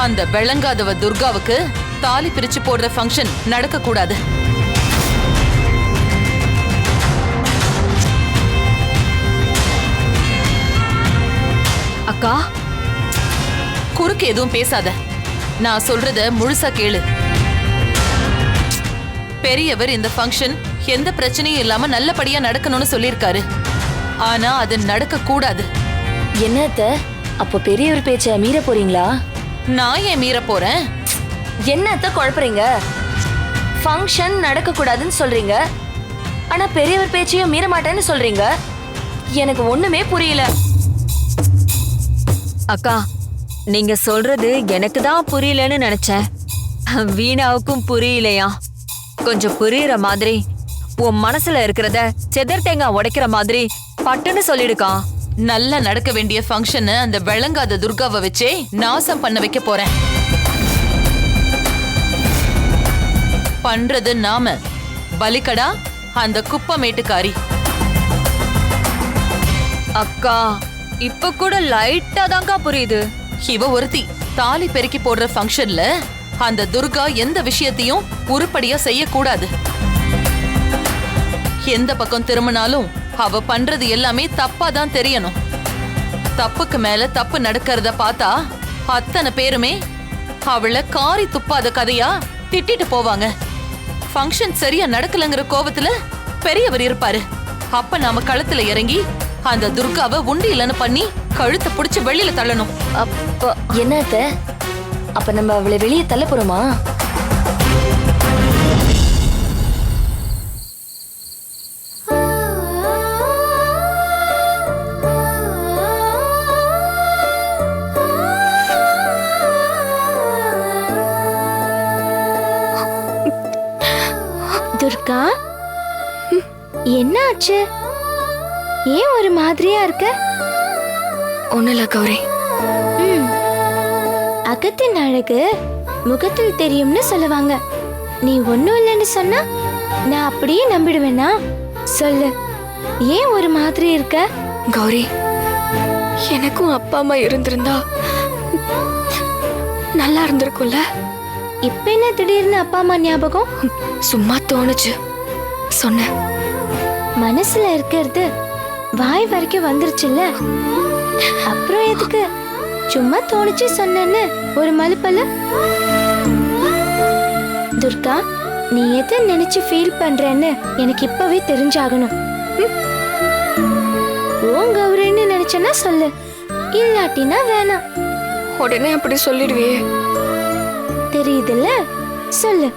அந்த விளங்காதவ துர்காவுக்கு தாலி பிரிச்சு போடுற ஃபங்க்ஷன் நடக்க கூடாது. அக்கா, குறுக்கு எதுவும் பேசாத. நான் சொல்றத முழுசா கேளு. பெரியவர் இந்த ஃபங்க்ஷன் எந்த பிரச்சனையும் இல்லாம நல்லபடியா நடக்கணும்னு சொல்லிருக்காரு. ஆனா அது நடக்க கூடாது. என்னத்த அப்ப பெரியவர் பேச்ச மீற போறீங்களா? நான் ஏன் மீற போறேன்? என்னத்த குழப்பறீங்க? ஃபங்க்ஷன் நடக்க கூடாதுன்னு சொல்றீங்க, ஆனா பெரியவர் பேச்சையும் மீற மாட்டேன்னு சொல்றீங்க. எனக்கு ஒண்ணுமே புரியல. அக்கா, நீங்க சொல்றது எனக்கு தான் புரியலன்னு நினைச்சேன். வீணாவுக்கும் புரியலையா? கொஞ்சம் புரியுற மாதிரி உன் மனசுல இருக்கிறத செதர் தேங்காய் உடைக்கிற மாதிரி பட்டுன்னு சொல்லிடுக்கா. நல்லா நடக்க வேண்டிய ஃபங்க்ஷனை அந்த விளங்காத துர்காவை வச்சே நாசம் பண்ண வைக்க போறேன். பண்றது நாம, பலிகடா அந்த குப்பமேட்டுக்காரி. அக்கா, இப்ப கூட லைட்டா தான்க்கா புரியுது. இவ ஒருத்தி தாலி பெருக்கி போடுற ஃபங்க்ஷன்ல அந்த துர்கா எந்த விஷயத்தையும் உருப்படியா செய்யக்கூடாது. எந்த பக்கம் திரும்பினாலும் அவ பண்றது எல்லாமே தப்பா தான் தெரியணும். தப்புக்கு மேல தப்பு நடக்கிறத பார்த்தா அத்தனை பேருமே அவளை காரி துப்பாத கதையா திட்டிட்டு போவாங்க. ஃபங்க்ஷன் சரியா நடக்கலங்கிற கோவத்துல பெரியவர் இருப்பாரு. அப்ப நாம களத்துல இறங்கி அந்த துர்காவை உண்டு இல்லைன்னு பண்ணி கழுத்தை புடிச்சு வெளியில தள்ளணும். அப்ப என்னத்த, அப்ப நம்ம அவளை வெளியே தள்ள போறோமா? துர்கா, என்ன ஆச்சு? ஏன் ஒரு மாதிரியா இருக்க? ஒண்ணு இல்ல கௌரி. அகத்தின் அழகு முகத்தில் தெரியும்னு சொல்லுவாங்க. நீ ஒண்ணும் இல்லைன்னு சொன்னா நான் அப்படியே நம்பிடுவேனா? சொல்லு, ஏன் ஒரு மாதிரி இருக்க? கௌரி, எனக்கும் அப்பா அம்மா இருந்திருந்தா நல்லா இருந்திருக்கும்ல. இப்ப என்ன திடீர்னு அப்பா அம்மா ஞாபகம்? சும்மா தோணுச்சு, சொன்னேன். மனசுல இருக்கிறது வாய் வரைக்கும் வந்துருச்சுல்ல, அப்புறம் எதுக்கு சும்மா தோணுச்சு சொன்னேன்னு ஒரு மலுப்பல? துர்கா, நீ எதை நினைச்சு ஃபீல் பண்றேன்னு எனக்கு இப்பவே தெரிஞ்சாகணும். உன் கௌரின்னு நினைச்சனா சொல்லு, இல்லாட்டினா வேணாம். உடனே அப்படி சொல்லிடுவியே? தெரியுதுல்ல, சொல்லு.